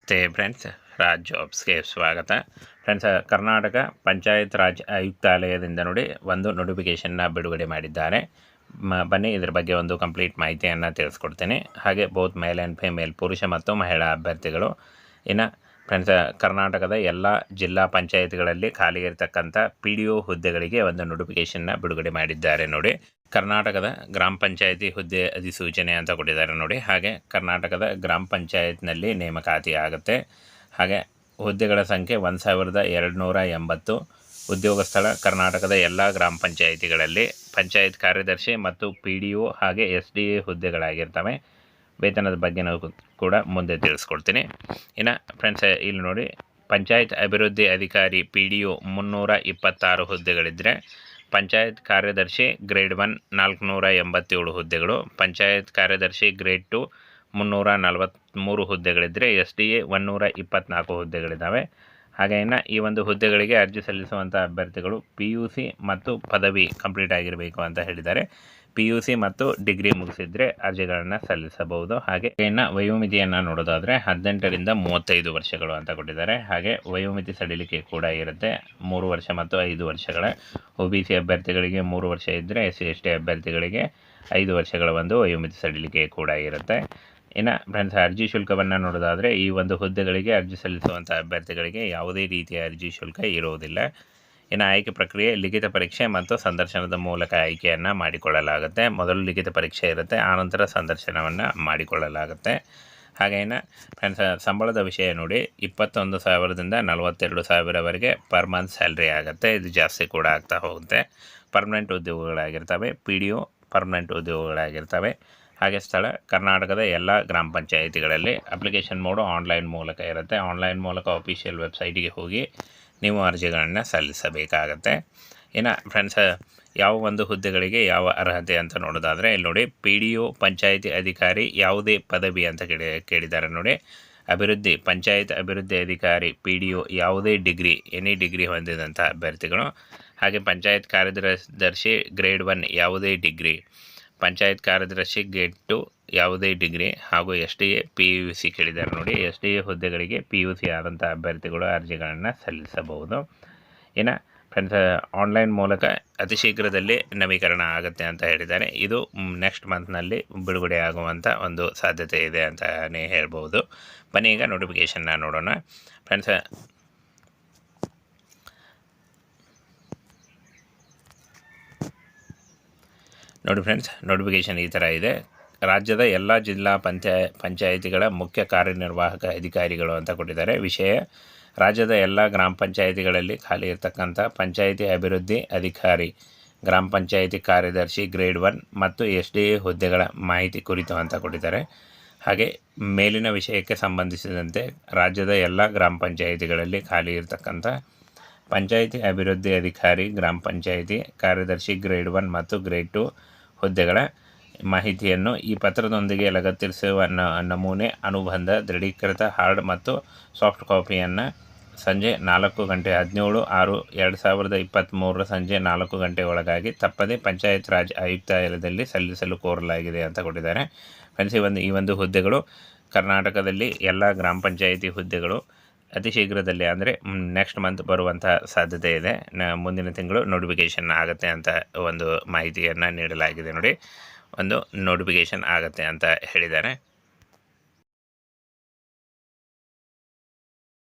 Friends, Raj ಜಾಬ್ಸ್ಗೆ ಸ್ವಾಗತ. Friends, Karnataka panchayat Raj ಆಯುಕ್ತಾಲಯದಿಂದ ನೋಡಿ ಒಂದು ನೋಟಿಫಿಕೇಷನ್ನ ಬಿಡುಗಡೆ ಮಾಡಿದ್ದಾರೆ. ಬನ್ನಿ ಇದರ ಬಗ್ಗೆ ಒಂದು ಕಂಪ್ಲೀಟ್ ಮಾಹಿತಿಯನ್ನು ತಿಳಿಸ್ಕೊಡ್ತೇನೆ. ಹಾಗೆ ಬೋತ್ ಮೇಲ್ ಆ್ಯಂಡ್ ಫಿಮೇಲ್, ಪುರುಷ ಮತ್ತು ಮಹಿಳಾ ಅಭ್ಯರ್ಥಿಗಳು. ಇನ್ನು ಫ್ರೆಂಡ್ಸ್, ಕರ್ನಾಟಕದ ಎಲ್ಲ ಜಿಲ್ಲಾ ಪಂಚಾಯತ್ಗಳಲ್ಲಿ ಖಾಲಿ ಇರತಕ್ಕಂಥ PDO ಹುದ್ದೆಗಳಿಗೆ ಒಂದು ನೋಟಿಫಿಕೇಷನ್ನ ಬಿಡುಗಡೆ ಮಾಡಿದ್ದಾರೆ ನೋಡಿ. ಕರ್ನಾಟಕದ ಗ್ರಾಮ ಪಂಚಾಯತಿ ಹುದ್ದೆ ಅಧಿಸೂಚನೆ ಅಂತ ಕೊಟ್ಟಿದ್ದಾರೆ ನೋಡಿ. ಹಾಗೆ ಕರ್ನಾಟಕದ ಗ್ರಾಮ ಪಂಚಾಯತ್ನಲ್ಲಿ ನೇಮಕಾತಿ ಆಗುತ್ತೆ. ಹಾಗೆ ಹುದ್ದೆಗಳ ಸಂಖ್ಯೆ 1280. ಉದ್ಯೋಗ ಸ್ಥಳ ಕರ್ನಾಟಕದ ಎಲ್ಲ ಗ್ರಾಮ ಪಂಚಾಯಿತಿಗಳಲ್ಲಿ ಪಂಚಾಯತ್ ಕಾರ್ಯದರ್ಶಿ ಮತ್ತು PDO ಹಾಗೆ SDA ಹುದ್ದೆಗಳಾಗಿರ್ತವೆ. ವೇತನದ ಬಗ್ಗೆ ನಾವು ಕೂಡ ಮುಂದೆ ತಿಳಿಸ್ಕೊಡ್ತೀನಿ. ಇನ್ನು ಫ್ರೆಂಡ್ಸ್, ಇಲ್ಲಿ ನೋಡಿ, ಪಂಚಾಯತ್ ಅಭಿವೃದ್ಧಿ ಅಧಿಕಾರಿ PDO 326 ಹುದ್ದೆಗಳಿದ್ದರೆ, ಪಂಚಾಯತ್ ಕಾರ್ಯದರ್ಶಿ ಗ್ರೇಡ್ 1 487 ಹುದ್ದೆಗಳು, ಪಂಚಾಯತ್ ಕಾರ್ಯದರ್ಶಿ ಗ್ರೇಡ್ 2 343 ಹುದ್ದೆಗಳಿದ್ದರೆ, SDA 124 ಹುದ್ದೆಗಳಿದ್ದಾವೆ. ಹಾಗೆ ಇನ್ನು ಈ ಒಂದು ಹುದ್ದೆಗಳಿಗೆ ಅರ್ಜಿ ಸಲ್ಲಿಸುವಂಥ ಅಭ್ಯರ್ಥಿಗಳು PUC ಮತ್ತು ಪದವಿ ಕಂಪ್ಲೀಟ್ ಆಗಿರಬೇಕು ಅಂತ ಹೇಳಿದ್ದಾರೆ. PUC ಮತ್ತು ಡಿಗ್ರಿ ಮುಗಿಸಿದರೆ ಅರ್ಜಿಗಳನ್ನು ಸಲ್ಲಿಸಬಹುದು. ಹಾಗೆ ಇನ್ನು ವಯೋಮಿತಿಯನ್ನು ನೋಡೋದಾದರೆ 18ರಿಂದ 35 ವರ್ಷಗಳು ಅಂತ ಕೊಟ್ಟಿದ್ದಾರೆ. ಹಾಗೆ ವಯೋಮಿತಿ ಸಡಿಲಿಕೆ ಕೂಡ ಇರುತ್ತೆ, 3 ವರ್ಷ ಮತ್ತು 5 ವರ್ಷಗಳ. OBC ಅಭ್ಯರ್ಥಿಗಳಿಗೆ 3 ವರ್ಷ ಇದ್ದರೆ, SC/ST ಅಭ್ಯರ್ಥಿಗಳಿಗೆ 5 ವರ್ಷಗಳ ಒಂದು ವಯೋಮಿತಿ ಸಡಿಲಿಕೆ ಕೂಡ ಇರುತ್ತೆ. ಇನ್ನು ಫ್ರೆಂಡ್ಸ್, ಅರ್ಜಿ ಶುಲ್ಕವನ್ನು ನೋಡೋದಾದರೆ ಈ ಒಂದು ಹುದ್ದೆಗಳಿಗೆ ಅರ್ಜಿ ಸಲ್ಲಿಸುವಂಥ ಅಭ್ಯರ್ಥಿಗಳಿಗೆ ಯಾವುದೇ ರೀತಿಯ ಅರ್ಜಿ ಶುಲ್ಕ ಇರುವುದಿಲ್ಲ. ಇನ್ನು ಆಯ್ಕೆ ಪ್ರಕ್ರಿಯೆ ಲಿಖಿತ ಪರೀಕ್ಷೆ ಮತ್ತು ಸಂದರ್ಶನದ ಮೂಲಕ ಆಯ್ಕೆಯನ್ನು ಮಾಡಿಕೊಳ್ಳಲಾಗುತ್ತೆ. ಮೊದಲು ಲಿಖಿತ ಪರೀಕ್ಷೆ ಇರುತ್ತೆ, ಆನಂತರ ಸಂದರ್ಶನವನ್ನು ಮಾಡಿಕೊಳ್ಳಲಾಗುತ್ತೆ. ಹಾಗೆ ಇನ್ನು ಫ್ರೆಂಡ್ಸ್, ಸಂಬಳದ ವಿಷಯ ನೋಡಿ, 21,000ದಿಂದ 42,000ವರೆಗೆ ಪರ್ ಮಂತ್ ಸ್ಯಾಲ್ರಿ ಆಗುತ್ತೆ. ಇದು ಜಾಸ್ತಿ ಕೂಡ ಆಗ್ತಾ ಹೋಗುತ್ತೆ. ಪರ್ಮನೆಂಟ್ ಉದ್ಯೋಗಗಳಾಗಿರ್ತವೆ, PDO ಪರ್ಮನೆಂಟ್ ಉದ್ಯೋಗಗಳಾಗಿರ್ತವೆ. ಹಾಗೆ ಸ್ಥಳ ಕರ್ನಾಟಕದ ಎಲ್ಲ ಗ್ರಾಮ ಪಂಚಾಯಿತಿಗಳಲ್ಲಿ. ಅಪ್ಲಿಕೇಶನ್ ಮೋಡು ಆನ್ಲೈನ್ ಮೂಲಕ ಇರುತ್ತೆ. ಆನ್ಲೈನ್ ಮೂಲಕ ಅಫಿಷಿಯಲ್ ವೆಬ್ಸೈಟಿಗೆ ಹೋಗಿ ನೀವು ಅರ್ಜಿಗಳನ್ನು ಸಲ್ಲಿಸಬೇಕಾಗತ್ತೆ. ಇನ್ನು ಫ್ರೆಂಡ್ಸ್, ಯಾವ ಒಂದು ಹುದ್ದೆಗಳಿಗೆ ಯಾವ ಅರ್ಹತೆ ಅಂತ ನೋಡೋದಾದರೆ ಇಲ್ಲಿ ನೋಡಿ, PDO ಪಂಚಾಯಿತಿ ಅಧಿಕಾರಿ ಯಾವುದೇ ಪದವಿ ಅಂತ ಕೇಳಿದ್ದಾರೆ ನೋಡಿ. ಪಂಚಾಯತ್ ಅಭಿವೃದ್ಧಿ ಅಧಿಕಾರಿ PDO ಯಾವುದೇ ಡಿಗ್ರಿ, ಎನಿ ಡಿಗ್ರಿ ಹೊಂದಿದಂಥ ಅಭ್ಯರ್ಥಿಗಳು. ಹಾಗೆ ಪಂಚಾಯತ್ ಕಾರ್ಯದರ್ಶಿ ಗ್ರೇಡ್ 1 ಯಾವುದೇ ಡಿಗ್ರಿ, ಪಂಚಾಯತ್ ಕಾರ್ಯದರ್ಶಿ ಗ್ರೇಡ್ 2 ಯಾವುದೇ ಡಿಗ್ರಿ, ಹಾಗೂ SDA PUC ಕೇಳಿದ್ದಾರೆ ನೋಡಿ. SDA ಹುದ್ದೆಗಳಿಗೆ PUC ಆದಂಥ ಅಭ್ಯರ್ಥಿಗಳು ಅರ್ಜಿಗಳನ್ನು ಸಲ್ಲಿಸಬಹುದು. ಇನ್ನು ಫ್ರೆಂಡ್ಸ್, ಆನ್ಲೈನ್ ಮೂಲಕ ಅತಿ ಶೀಘ್ರದಲ್ಲಿ ನವೀಕರಣ ಆಗುತ್ತೆ ಅಂತ ಹೇಳಿದ್ದಾರೆ. ಇದು ನೆಕ್ಸ್ಟ್ ಮಂತ್ನಲ್ಲಿ ಬಿಡುಗಡೆ ಆಗುವಂಥ ಒಂದು ಸಾಧ್ಯತೆ ಇದೆ ಅಂತಲೇ ಹೇಳ್ಬೋದು. ಬನ್ನಿ ಈಗ ನೋಟಿಫಿಕೇಷನ್ನ ನೋಡೋಣ. ಫ್ರೆಂಡ್ಸ್, ನೋಡಿ ಫ್ರೆಂಡ್ಸ್, ನೋಟಿಫಿಕೇಷನ್ ಈ ಥರ ಇದೆ. ರಾಜ್ಯದ ಎಲ್ಲ ಜಿಲ್ಲಾ ಪಂಚಾಯಿತಿಗಳ ಮುಖ್ಯ ಕಾರ್ಯನಿರ್ವಾಹಕ ಅಧಿಕಾರಿಗಳು ಅಂತ ಕೊಟ್ಟಿದ್ದಾರೆ. ವಿಷಯ: ರಾಜ್ಯದ ಎಲ್ಲ ಗ್ರಾಮ ಪಂಚಾಯಿತಿಗಳಲ್ಲಿ ಖಾಲಿ ಇರತಕ್ಕಂಥ ಪಂಚಾಯಿತಿ ಅಭಿವೃದ್ಧಿ ಅಧಿಕಾರಿ, ಗ್ರಾಮ ಪಂಚಾಯಿತಿ ಕಾರ್ಯದರ್ಶಿ ಗ್ರೇಡ್ 1 ಮತ್ತು SDA ಹುದ್ದೆಗಳ ಮಾಹಿತಿ ಕುರಿತು ಅಂತ ಕೊಟ್ಟಿದ್ದಾರೆ. ಹಾಗೆ ಮೇಲಿನ ವಿಷಯಕ್ಕೆ ಸಂಬಂಧಿಸಿದಂತೆ ರಾಜ್ಯದ ಎಲ್ಲ ಗ್ರಾಮ ಪಂಚಾಯಿತಿಗಳಲ್ಲಿ ಖಾಲಿ ಇರತಕ್ಕಂಥ ಪಂಚಾಯಿತಿ ಅಭಿವೃದ್ಧಿ ಅಧಿಕಾರಿ, ಗ್ರಾಮ ಪಂಚಾಯಿತಿ ಕಾರ್ಯದರ್ಶಿ ಗ್ರೇಡ್ 1 ಮತ್ತು ಗ್ರೇಡ್ 2 ಹುದ್ದೆಗಳ ಮಾಹಿತಿಯನ್ನು ಈ ಪತ್ರದೊಂದಿಗೆ ಲಗತ್ತಿಸುವ ನಮೂನೆ, ಅನುಬಂಧ, ದೃಢೀಕೃತ ಹಾರ್ಡ್ ಮತ್ತು ಸಾಫ್ಟ್ ಕಾಪಿಯನ್ನು ಸಂಜೆ 4/17/2023 ಸಂಜೆ 4 ಗಂಟೆ ಒಳಗಾಗಿ ತಪ್ಪದೆ ಪಂಚಾಯತ್ ರಾಜ್ ಆಯುಕ್ತಾಲಯದಲ್ಲಿ ಸಲ್ಲಿಸಲು ಕೋರಲಾಗಿದೆ ಅಂತ ಕೊಟ್ಟಿದ್ದಾರೆ. ಫ್ರೆಂಡ್ಸ್, ಈ ಒಂದು ಹುದ್ದೆಗಳು ಕರ್ನಾಟಕದಲ್ಲಿ ಎಲ್ಲ ಗ್ರಾಮ ಪಂಚಾಯಿತಿ ಹುದ್ದೆಗಳು ಅತಿ ಶೀಘ್ರದಲ್ಲಿ, ಅಂದರೆ ನೆಕ್ಸ್ಟ್ ಮಂತ್ ಬರುವಂಥ ಸಾಧ್ಯತೆ ಇದೆ. ಮುಂದಿನ ತಿಂಗಳು ನೋಟಿಫಿಕೇಷನ್ ಆಗುತ್ತೆ ಅಂತ ಒಂದು ಮಾಹಿತಿಯನ್ನು ನೀಡಲಾಗಿದೆ ನೋಡಿ. ಒಂದು ನೋಟಿಫಿಕೇಷನ್ ಆಗುತ್ತೆ ಅಂತ ಹೇಳಿದ್ದಾರೆ.